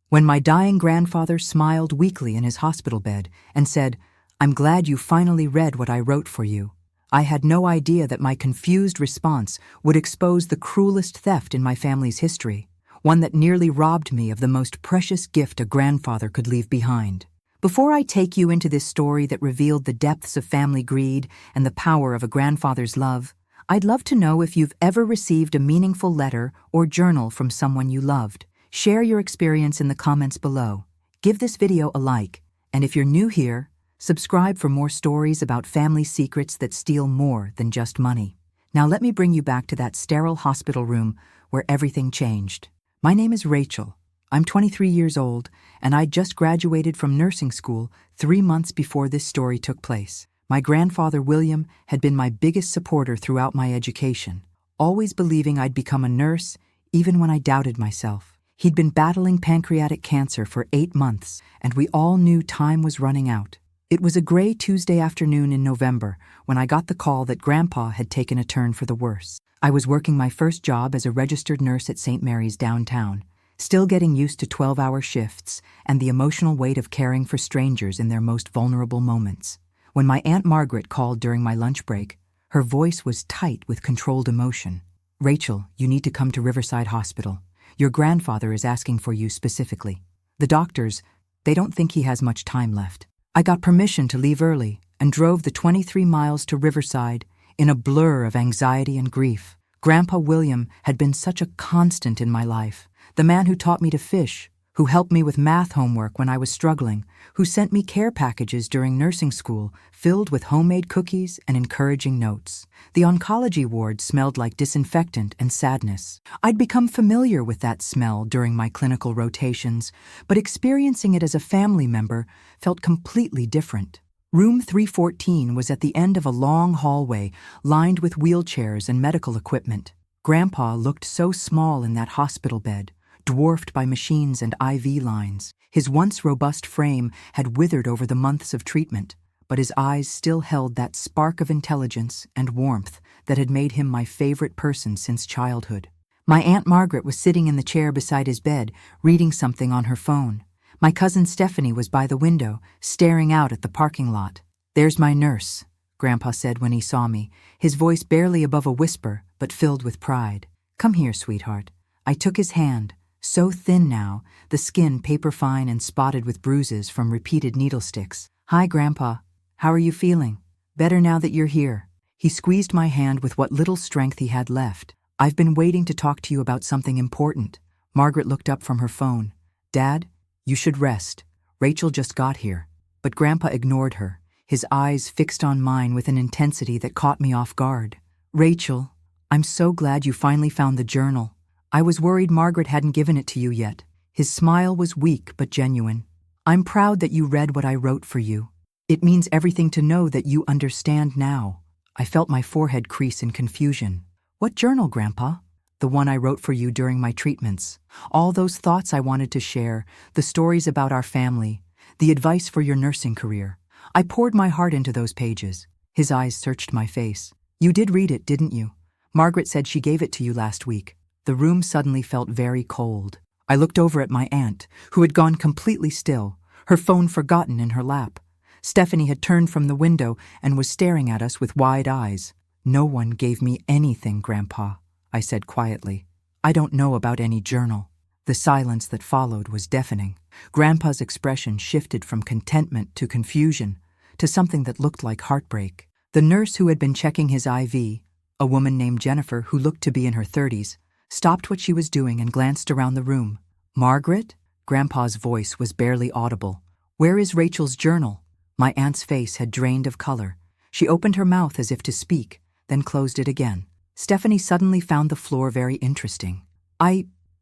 When my dying grandfather smiled weakly in his hospital bed and said, "I'm glad you finally read what I wrote for you," I had no idea that my confused response would expose the cruelest theft in my family's history, one that nearly robbed me of the most precious gift a grandfather could leave behind. Before I take you into this story that revealed the depths of family greed and the power of a grandfather's love, I'd love to know if you've ever received a meaningful letter or journal from someone you loved. Share your experience in the comments below. Give this video a like, and if you're new here, subscribe for more stories about family secrets that steal more than just money. Now let me bring you back to that sterile hospital room where everything changed. My name is Rachel. I'm 23 years old, and I just graduated from nursing school 3 months before this story took place. My grandfather, William, had been my biggest supporter throughout my education, always believing I'd become a nurse, even when I doubted myself. He'd been battling pancreatic cancer for 8 months, and we all knew time was running out. It was a gray Tuesday afternoon in November when I got the call that Grandpa had taken a turn for the worse. I was working my first job as a registered nurse at St. Mary's downtown, still getting used to 12-hour shifts and the emotional weight of caring for strangers in their most vulnerable moments. When my Aunt Margaret called during my lunch break, her voice was tight with controlled emotion. "Rachel, you need to come to Riverside Hospital. Your grandfather is asking for you specifically. The doctors, they don't think he has much time left." I got permission to leave early and drove the 23 miles to Riverside in a blur of anxiety and grief. Grandpa William had been such a constant in my life, the man who taught me to fish, who helped me with math homework when I was struggling, who sent me care packages during nursing school filled with homemade cookies and encouraging notes. The oncology ward smelled like disinfectant and sadness. I'd become familiar with that smell during my clinical rotations, but experiencing it as a family member felt completely different. Room 314 was at the end of a long hallway lined with wheelchairs and medical equipment. Grandpa looked so small in that hospital bed, dwarfed by machines and IV lines. His once robust frame had withered over the months of treatment, but his eyes still held that spark of intelligence and warmth that had made him my favorite person since childhood. My Aunt Margaret was sitting in the chair beside his bed, reading something on her phone. My cousin Stephanie was by the window, staring out at the parking lot. "There's my nurse," Grandpa said when he saw me, his voice barely above a whisper, but filled with pride. "Come here, sweetheart." I took his hand, so thin now, the skin paper-fine and spotted with bruises from repeated needle sticks. "Hi, Grandpa. How are you feeling?" "Better now that you're here." He squeezed my hand with what little strength he had left. "I've been waiting to talk to you about something important." Margaret looked up from her phone. "Dad, you should rest. Rachel just got here." But Grandpa ignored her, his eyes fixed on mine with an intensity that caught me off guard. "Rachel, I'm so glad you finally found the journal. I was worried Margaret hadn't given it to you yet." His smile was weak but genuine. "I'm proud that you read what I wrote for you. It means everything to know that you understand now." I felt my forehead crease in confusion. "What journal, Grandpa?" "The one I wrote for you during my treatments. All those thoughts I wanted to share, the stories about our family, the advice for your nursing career. I poured my heart into those pages." His eyes searched my face. "You did read it, didn't you? Margaret said she gave it to you last week." The room suddenly felt very cold. I looked over at my aunt, who had gone completely still, her phone forgotten in her lap. Stephanie had turned from the window and was staring at us with wide eyes. "No one gave me anything, Grandpa," I said quietly. "I don't know about any journal." The silence that followed was deafening. Grandpa's expression shifted from contentment to confusion, to something that looked like heartbreak. The nurse who had been checking his IV, a woman named Jennifer who looked to be in her 30s, stopped what she was doing and glanced around the room. "Margaret?" Grandpa's voice was barely audible. "Where is Rachel's journal?" My aunt's face had drained of color. She opened her mouth as if to speak, then closed it again. Stephanie suddenly found the floor very interesting.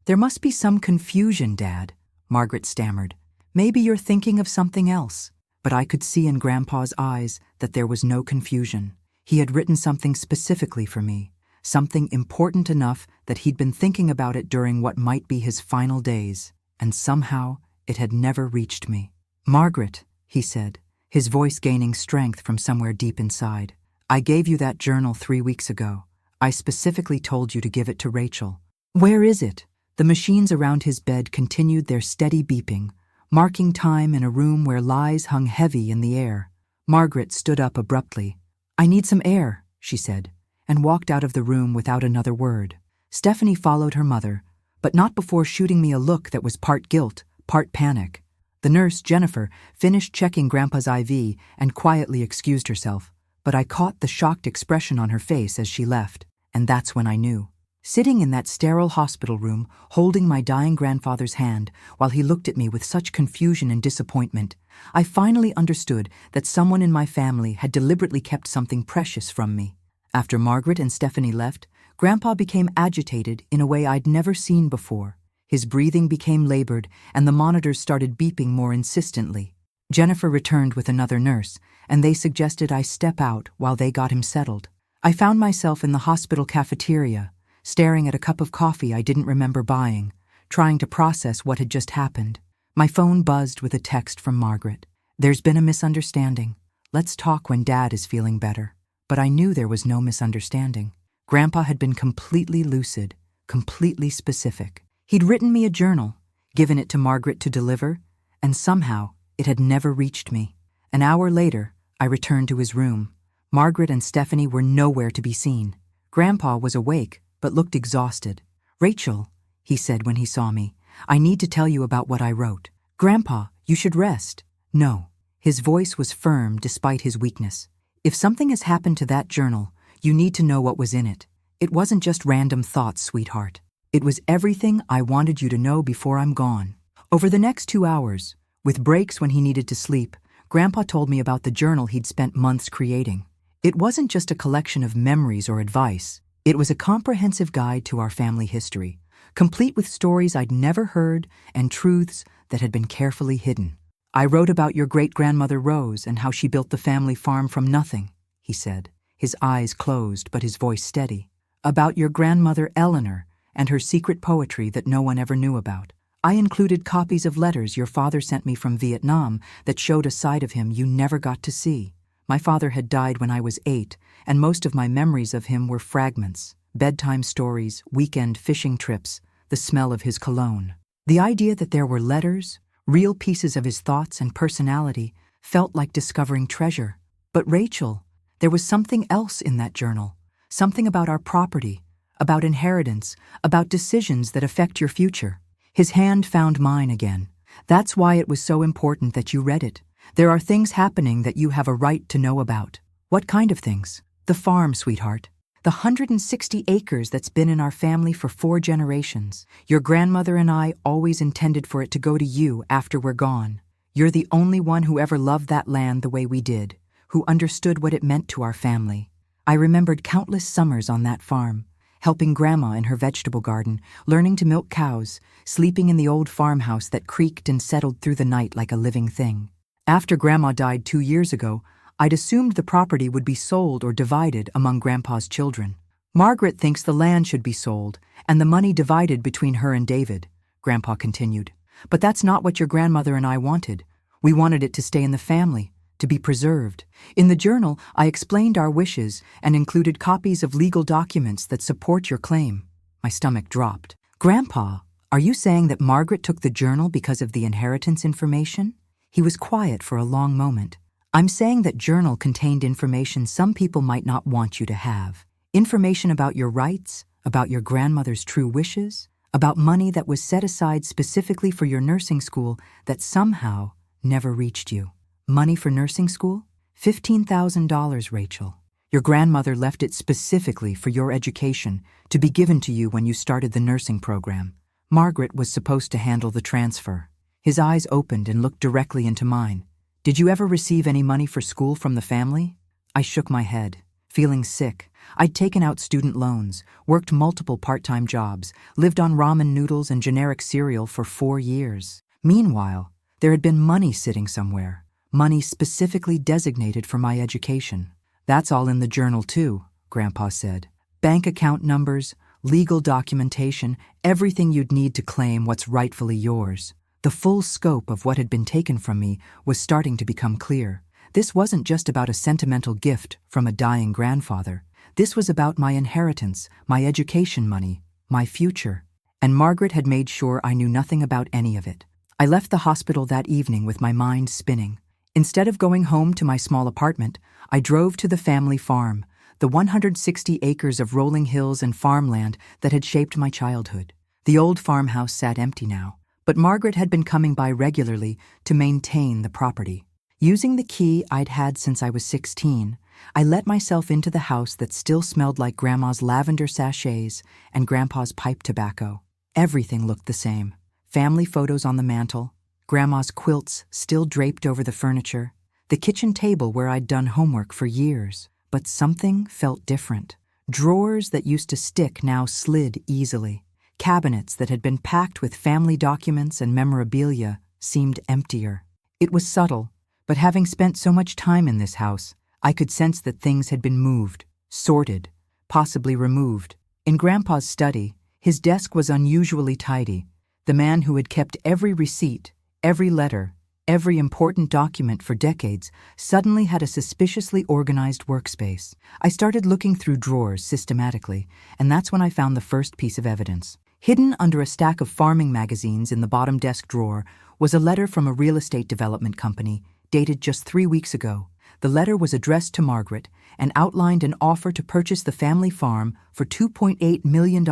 There must be some confusion, Dad," Margaret stammered. "Maybe you're thinking of something else." But I could see in Grandpa's eyes that there was no confusion. He had written something specifically for me, something important enough that he'd been thinking about it during what might be his final days, and somehow it had never reached me. "Margaret," he said, his voice gaining strength from somewhere deep inside, "I gave you that journal 3 weeks ago. I specifically told you to give it to Rachel." "Where is it?" The machines around his bed continued their steady beeping, marking time in a room where lies hung heavy in the air. Margaret stood up abruptly. "I need some air," she said, and walked out of the room without another word. Stephanie followed her mother, but not before shooting me a look that was part guilt, part panic. The nurse, Jennifer, finished checking Grandpa's IV and quietly excused herself, but I caught the shocked expression on her face as she left, and that's when I knew. Sitting in that sterile hospital room, holding my dying grandfather's hand while he looked at me with such confusion and disappointment, I finally understood that someone in my family had deliberately kept something precious from me. After Margaret and Stephanie left, Grandpa became agitated in a way I'd never seen before. His breathing became labored, and the monitors started beeping more insistently. Jennifer returned with another nurse, and they suggested I step out while they got him settled. I found myself in the hospital cafeteria, staring at a cup of coffee I didn't remember buying, trying to process what had just happened. My phone buzzed with a text from Margaret. "There's been a misunderstanding. Let's talk when Dad is feeling better." But I knew there was no misunderstanding. Grandpa had been completely lucid, completely specific. He'd written me a journal, given it to Margaret to deliver, and somehow it had never reached me. An hour later, I returned to his room. Margaret and Stephanie were nowhere to be seen. Grandpa was awake, but looked exhausted. "Rachel," he said when he saw me, "I need to tell you about what I wrote." "Grandpa, you should rest." "No." His voice was firm despite his weakness. "If something has happened to that journal, you need to know what was in it. It wasn't just random thoughts, sweetheart. It was everything I wanted you to know before I'm gone." Over the next 2 hours, with breaks when he needed to sleep, Grandpa told me about the journal he'd spent months creating. It wasn't just a collection of memories or advice. It was a comprehensive guide to our family history, complete with stories I'd never heard and truths that had been carefully hidden. "I wrote about your great-grandmother Rose and how she built the family farm from nothing," he said, his eyes closed but his voice steady. "About your grandmother Eleanor and her secret poetry that no one ever knew about. I included copies of letters your father sent me from Vietnam that showed a side of him you never got to see. My father had died when I was 8, and most of my memories of him were fragments, bedtime stories, weekend fishing trips, the smell of his cologne. The idea that there were letters, real pieces of his thoughts and personality, felt like discovering treasure. But Rachel, there was something else in that journal, something about our property, about inheritance, about decisions that affect your future." His hand found mine again. "That's why it was so important that you read it. There are things happening that you have a right to know about." "What kind of things?" "The farm, sweetheart. The 160 acres that's been in our family for 4 generations. Your grandmother and I always intended for it to go to you after we're gone. You're the only one who ever loved that land the way we did, who understood what it meant to our family." I remembered countless summers on that farm, helping Grandma in her vegetable garden, learning to milk cows, sleeping in the old farmhouse that creaked and settled through the night like a living thing. After Grandma died 2 years ago, I'd assumed the property would be sold or divided among Grandpa's children. "Margaret thinks the land should be sold and the money divided between her and David," Grandpa continued. "But that's not what your grandmother and I wanted. We wanted it to stay in the family, to be preserved. In the journal, I explained our wishes and included copies of legal documents that support your claim." My stomach dropped. "Grandpa, are you saying that Margaret took the journal because of the inheritance information?" He was quiet for a long moment. "I'm saying that journal contained information some people might not want you to have. Information about your rights, about your grandmother's true wishes, about money that was set aside specifically for your nursing school that somehow never reached you." "Money for nursing school? $15,000, Rachel. Your grandmother left it specifically for your education, to be given to you when you started the nursing program. Margaret was supposed to handle the transfer." His eyes opened and looked directly into mine. "Did you ever receive any money for school from the family?" I shook my head, feeling sick. I'd taken out student loans, worked multiple part-time jobs, lived on ramen noodles and generic cereal for 4 years. Meanwhile, there had been money sitting somewhere, money specifically designated for my education. "That's all in the journal too," Grandpa said. "Bank account numbers, legal documentation, everything you'd need to claim what's rightfully yours." The full scope of what had been taken from me was starting to become clear. This wasn't just about a sentimental gift from a dying grandfather. This was about my inheritance, my education money, my future. and Margaret had made sure I knew nothing about any of it. I left the hospital that evening with my mind spinning. Instead of going home to my small apartment, I drove to the family farm, the 160 acres of rolling hills and farmland that had shaped my childhood. The old farmhouse sat empty now, but Margaret had been coming by regularly to maintain the property. Using the key I'd had since I was 16, I let myself into the house that still smelled like Grandma's lavender sachets and Grandpa's pipe tobacco. Everything looked the same. Family photos on the mantel, Grandma's quilts still draped over the furniture, the kitchen table where I'd done homework for years. But something felt different. Drawers that used to stick now slid easily. Cabinets that had been packed with family documents and memorabilia seemed emptier. It was subtle, but having spent so much time in this house, I could sense that things had been moved, sorted, possibly removed. In Grandpa's study, his desk was unusually tidy. The man who had kept every receipt, every letter, every important document for decades suddenly had a suspiciously organized workspace. I started looking through drawers systematically, and that's when I found the first piece of evidence. Hidden under a stack of farming magazines in the bottom desk drawer was a letter from a real estate development company dated just 3 weeks ago. The letter was addressed to Margaret and outlined an offer to purchase the family farm for $2.8 million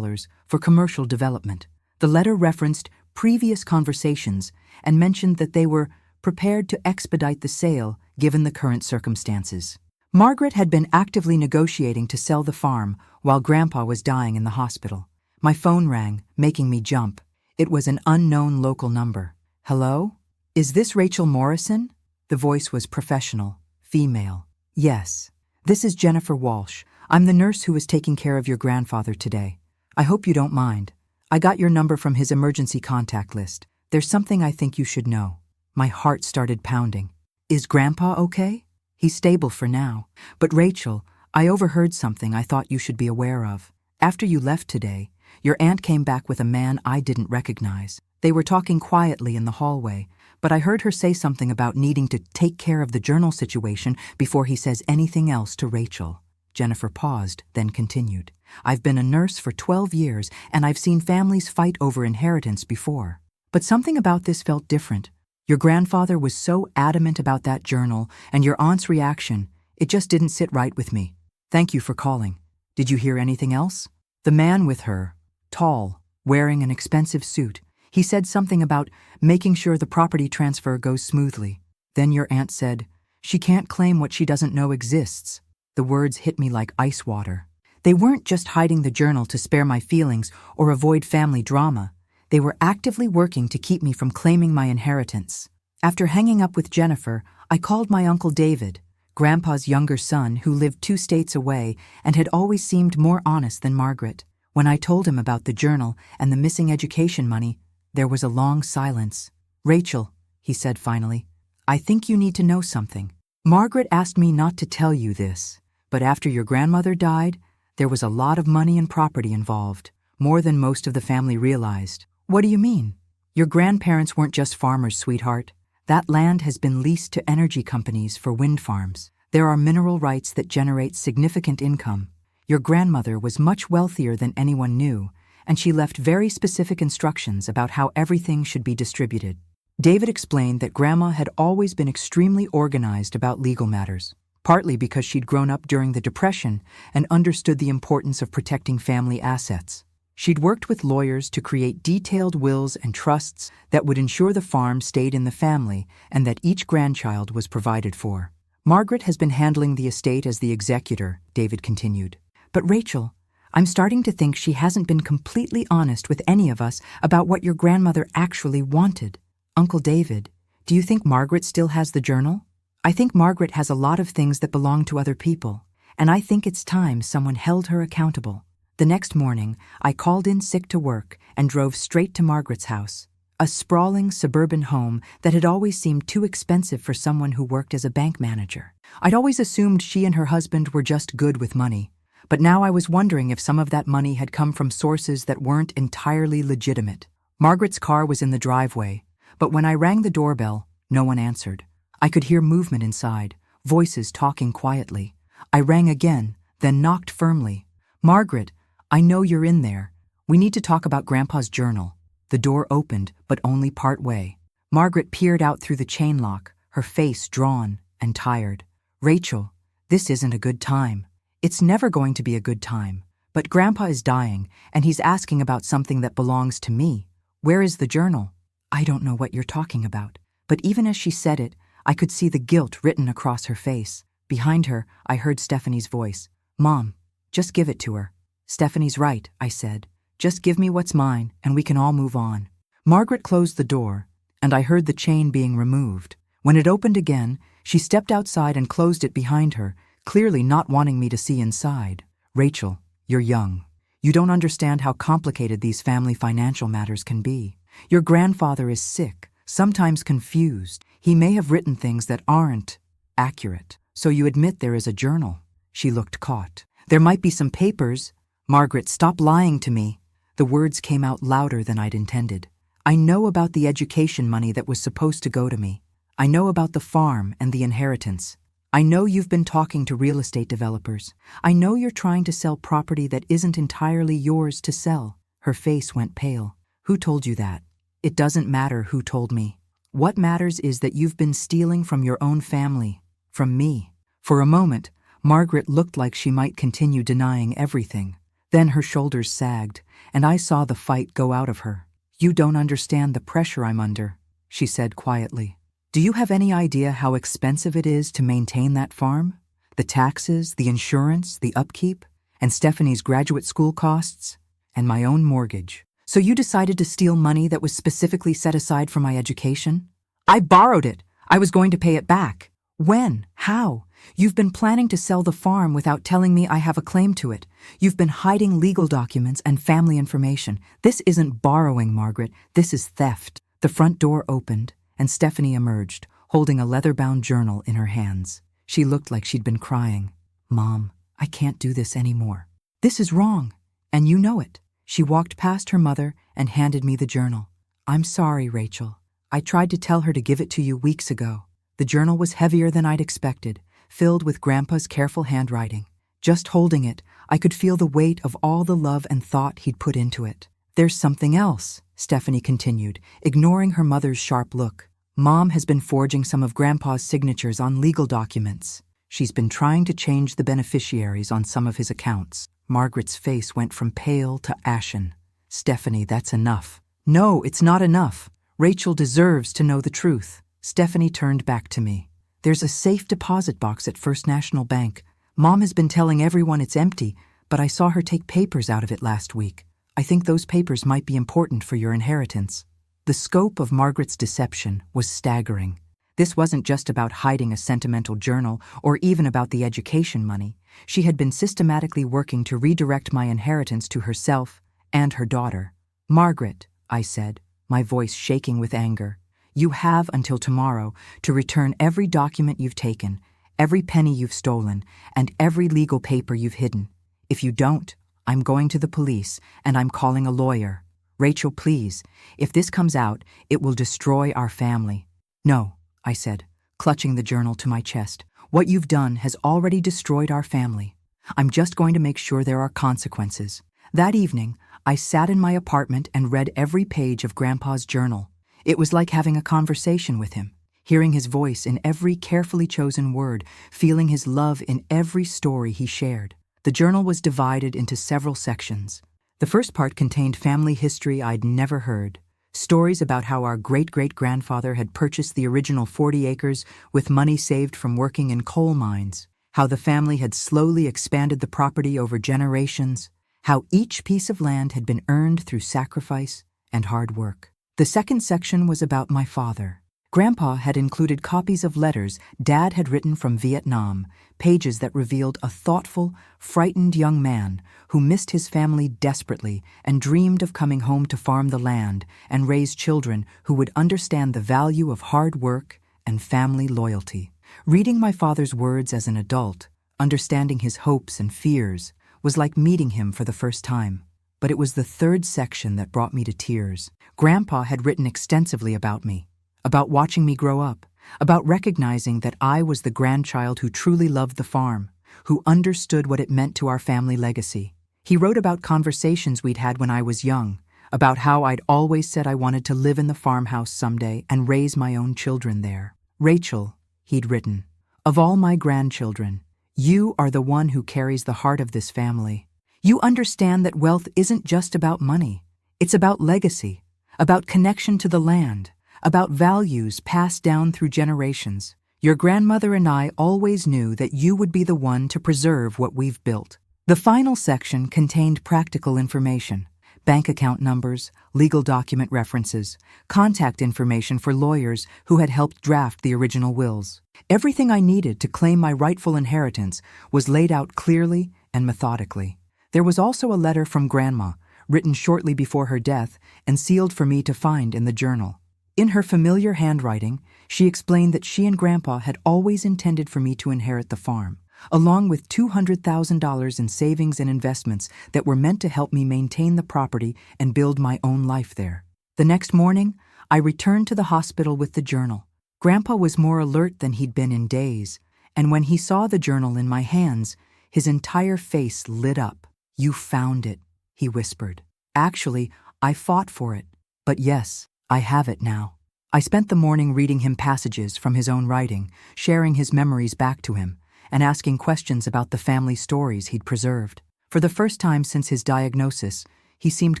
for commercial development. The letter referenced previous conversations and mentioned that they were prepared to expedite the sale given the current circumstances. Margaret had been actively negotiating to sell the farm while Grandpa was dying in the hospital. My phone rang, making me jump. It was an unknown local number. Hello? Is this Rachel Morrison? The voice was professional, female. Yes. This is Jennifer Walsh. I'm the nurse who was taking care of your grandfather today. I hope you don't mind. I got your number from his emergency contact list. There's something I think you should know. My heart started pounding. Is Grandpa okay? He's stable for now. But Rachel, I overheard something I thought you should be aware of. After you left today, your aunt came back with a man I didn't recognize. They were talking quietly in the hallway, but I heard her say something about needing to take care of the journal situation before he says anything else to Rachel. Jennifer paused, then continued. I've been a nurse for 12 years, and I've seen families fight over inheritance before. But something about this felt different. Your grandfather was so adamant about that journal, and your aunt's reaction, it just didn't sit right with me. Thank you for calling. Did you hear anything else? The man with her, tall, wearing an expensive suit, he said something about making sure the property transfer goes smoothly. Then your aunt said, she can't claim what she doesn't know exists. The words hit me like ice water. They weren't just hiding the journal to spare my feelings or avoid family drama. They were actively working to keep me from claiming my inheritance. After hanging up with Jennifer, I called my Uncle David, Grandpa's younger son who lived 2 states away and had always seemed more honest than Margaret. When I told him about the journal and the missing education money, there was a long silence. Rachel, he said finally, I think you need to know something. Margaret asked me not to tell you this, but after your grandmother died, there was a lot of money and property involved, more than most of the family realized. What do you mean? Your grandparents weren't just farmers, sweetheart. That land has been leased to energy companies for wind farms. There are mineral rights that generate significant income. Your grandmother was much wealthier than anyone knew, and she left very specific instructions about how everything should be distributed. David explained that Grandma had always been extremely organized about legal matters, partly because she'd grown up during the Depression and understood the importance of protecting family assets. She'd worked with lawyers to create detailed wills and trusts that would ensure the farm stayed in the family and that each grandchild was provided for. Margaret has been handling the estate as the executor, David continued. But Rachel, I'm starting to think she hasn't been completely honest with any of us about what your grandmother actually wanted. Uncle David, do you think Margaret still has the journal? I think Margaret has a lot of things that belong to other people, and I think it's time someone held her accountable. The next morning, I called in sick to work and drove straight to Margaret's house, a sprawling suburban home that had always seemed too expensive for someone who worked as a bank manager. I'd always assumed she and her husband were just good with money, but now I was wondering if some of that money had come from sources that weren't entirely legitimate. Margaret's car was in the driveway, but when I rang the doorbell, no one answered. I could hear movement inside, voices talking quietly. I rang again, then knocked firmly. Margaret, I know you're in there. We need to talk about Grandpa's journal." The door opened, but only part way. Margaret peered out through the chain lock, her face drawn and tired. "Rachel, this isn't a good time. It's never going to be a good time. But Grandpa is dying, and he's asking about something that belongs to me. Where is the journal?" "I don't know what you're talking about." But even as she said it, I could see the guilt written across her face. Behind her, I heard Stephanie's voice. "Mom, just give it to her." "Stephanie's right," I said. "Just give me what's mine, and we can all move on." Margaret closed the door, and I heard the chain being removed. When it opened again, she stepped outside and closed it behind her, clearly not wanting me to see inside. "Rachel, you're young. You don't understand how complicated these family financial matters can be. Your grandfather is sick, sometimes confused. He may have written things that aren't accurate. So you admit there is a journal." She looked caught. "There might be some papers." "Margaret, stop lying to me." The words came out louder than I'd intended. "I know about the education money that was supposed to go to me. I know about the farm and the inheritance. I know you've been talking to real estate developers. I know you're trying to sell property that isn't entirely yours to sell." Her face went pale. "Who told you that?" "It doesn't matter who told me. What matters is that you've been stealing from your own family, from me." For a moment, Margaret looked like she might continue denying everything. Then her shoulders sagged, and I saw the fight go out of her. "You don't understand the pressure I'm under," she said quietly. "Do you have any idea how expensive it is to maintain that farm? The taxes, the insurance, the upkeep, and Stephanie's graduate school costs, and my own mortgage. So you decided to steal money that was specifically set aside for my education?" "I borrowed it. I was going to pay it back." "When? How? You've been planning to sell the farm without telling me I have a claim to it. You've been hiding legal documents and family information. This isn't borrowing, Margaret. This is theft." The front door opened, and Stephanie emerged, holding a leather-bound journal in her hands. She looked like she'd been crying. "Mom, I can't do this anymore. This is wrong, and you know it." She walked past her mother and handed me the journal. "I'm sorry, Rachel. I tried to tell her to give it to you weeks ago." The journal was heavier than I'd expected, filled with Grandpa's careful handwriting. Just holding it, I could feel the weight of all the love and thought he'd put into it. "There's something else," Stephanie continued, ignoring her mother's sharp look. "Mom has been forging some of Grandpa's signatures on legal documents. She's been trying to change the beneficiaries on some of his accounts." Margaret's face went from pale to ashen. "Stephanie, that's enough." "No, it's not enough. Rachel deserves to know the truth." Stephanie turned back to me. "There's a safe deposit box at First National Bank. Mom has been telling everyone it's empty, but I saw her take papers out of it last week. I think those papers might be important for your inheritance." The scope of Margaret's deception was staggering. This wasn't just about hiding a sentimental journal or even about the education money. She had been systematically working to redirect my inheritance to herself and her daughter. "Margaret," I said, my voice shaking with anger, "you have until tomorrow to return every document you've taken, every penny you've stolen, and every legal paper you've hidden. If you don't, I'm going to the police and I'm calling a lawyer. Rachel, please, if this comes out, it will destroy our family." "No," I said, clutching the journal to my chest. "What you've done has already destroyed our family. I'm just going to make sure there are consequences." That evening, I sat in my apartment and read every page of Grandpa's journal. It was like having a conversation with him, hearing his voice in every carefully chosen word, feeling his love in every story he shared. The journal was divided into several sections. The first part contained family history I'd never heard. Stories about how our great-great-grandfather had purchased the original 40 acres with money saved from working in coal mines, how the family had slowly expanded the property over generations, how each piece of land had been earned through sacrifice and hard work. The second section was about my father. Grandpa had included copies of letters Dad had written from Vietnam, pages that revealed a thoughtful, frightened young man who missed his family desperately and dreamed of coming home to farm the land and raise children who would understand the value of hard work and family loyalty. Reading my father's words as an adult, understanding his hopes and fears, was like meeting him for the first time. But it was the third section that brought me to tears. Grandpa had written extensively about me, about watching me grow up, about recognizing that I was the grandchild who truly loved the farm, who understood what it meant to our family legacy. He wrote about conversations we'd had when I was young, about how I'd always said I wanted to live in the farmhouse someday and raise my own children there. Rachel, he'd written, of all my grandchildren, you are the one who carries the heart of this family. You understand that wealth isn't just about money. It's about legacy, about connection to the land, about values passed down through generations. Your grandmother and I always knew that you would be the one to preserve what we've built. The final section contained practical information, bank account numbers, legal document references, contact information for lawyers who had helped draft the original wills. Everything I needed to claim my rightful inheritance was laid out clearly and methodically. There was also a letter from Grandma, written shortly before her death and sealed for me to find in the journal. In her familiar handwriting, she explained that she and Grandpa had always intended for me to inherit the farm, along with $200,000 in savings and investments that were meant to help me maintain the property and build my own life there. The next morning, I returned to the hospital with the journal. Grandpa was more alert than he'd been in days, and when he saw the journal in my hands, his entire face lit up. "You found it," he whispered. "Actually, I fought for it. But yes, I have it now." I spent the morning reading him passages from his own writing, sharing his memories back to him, and asking questions about the family stories he'd preserved. For the first time since his diagnosis, he seemed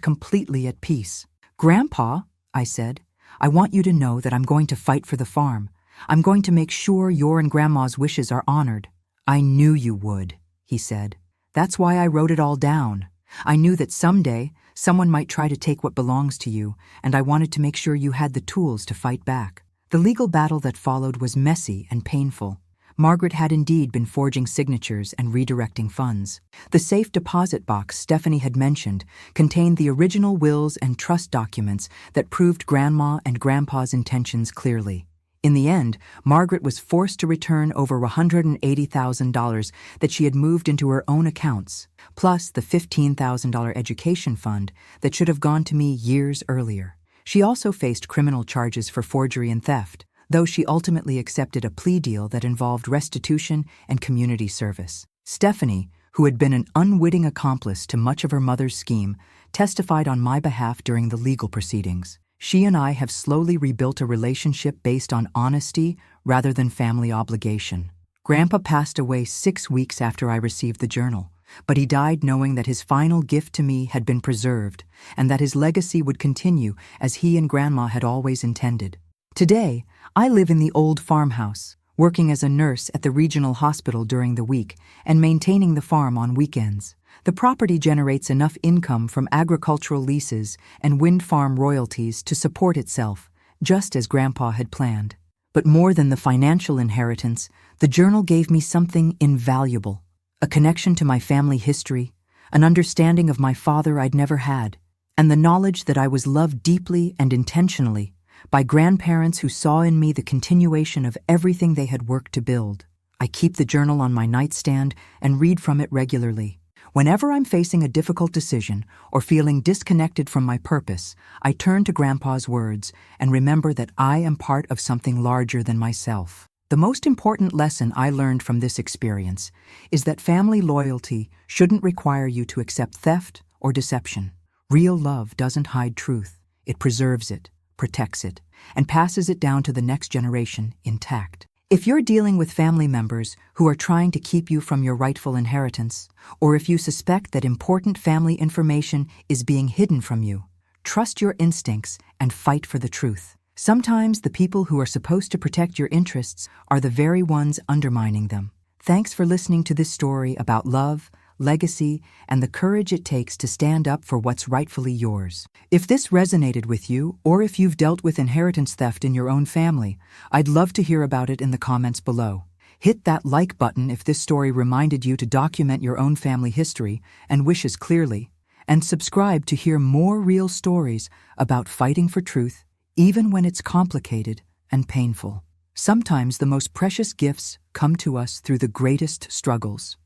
completely at peace. "Grandpa," I said, "I want you to know that I'm going to fight for the farm. I'm going to make sure your and Grandma's wishes are honored." "I knew you would," he said. "That's why I wrote it all down. I knew that someday someone might try to take what belongs to you, and I wanted to make sure you had the tools to fight back." The legal battle that followed was messy and painful. Margaret had indeed been forging signatures and redirecting funds. The safe deposit box Stephanie had mentioned contained the original wills and trust documents that proved Grandma and Grandpa's intentions clearly. In the end, Margaret was forced to return over $180,000 that she had moved into her own accounts, plus the $15,000 education fund that should have gone to me years earlier. She also faced criminal charges for forgery and theft, though she ultimately accepted a plea deal that involved restitution and community service. Stephanie, who had been an unwitting accomplice to much of her mother's scheme, testified on my behalf during the legal proceedings. She and I have slowly rebuilt a relationship based on honesty rather than family obligation. Grandpa passed away 6 weeks after I received the journal, but he died knowing that his final gift to me had been preserved and that his legacy would continue as he and Grandma had always intended. Today, I live in the old farmhouse, working as a nurse at the regional hospital during the week and maintaining the farm on weekends. The property generates enough income from agricultural leases and wind farm royalties to support itself, just as Grandpa had planned. But more than the financial inheritance, the journal gave me something invaluable: a connection to my family history, an understanding of my father I'd never had, and the knowledge that I was loved deeply and intentionally by grandparents who saw in me the continuation of everything they had worked to build. I keep the journal on my nightstand and read from it regularly. Whenever I'm facing a difficult decision or feeling disconnected from my purpose, I turn to Grandpa's words and remember that I am part of something larger than myself. The most important lesson I learned from this experience is that family loyalty shouldn't require you to accept theft or deception. Real love doesn't hide truth. It preserves it, protects it, and passes it down to the next generation intact. If you're dealing with family members who are trying to keep you from your rightful inheritance, or if you suspect that important family information is being hidden from you, trust your instincts and fight for the truth. Sometimes the people who are supposed to protect your interests are the very ones undermining them. Thanks for listening to this story about love, legacy, and the courage it takes to stand up for what's rightfully yours. If this resonated with you, or if you've dealt with inheritance theft in your own family, I'd love to hear about it in the comments below. Hit that like button if this story reminded you to document your own family history and wishes clearly, and subscribe to hear more real stories about fighting for truth, even when it's complicated and painful. Sometimes the most precious gifts come to us through the greatest struggles.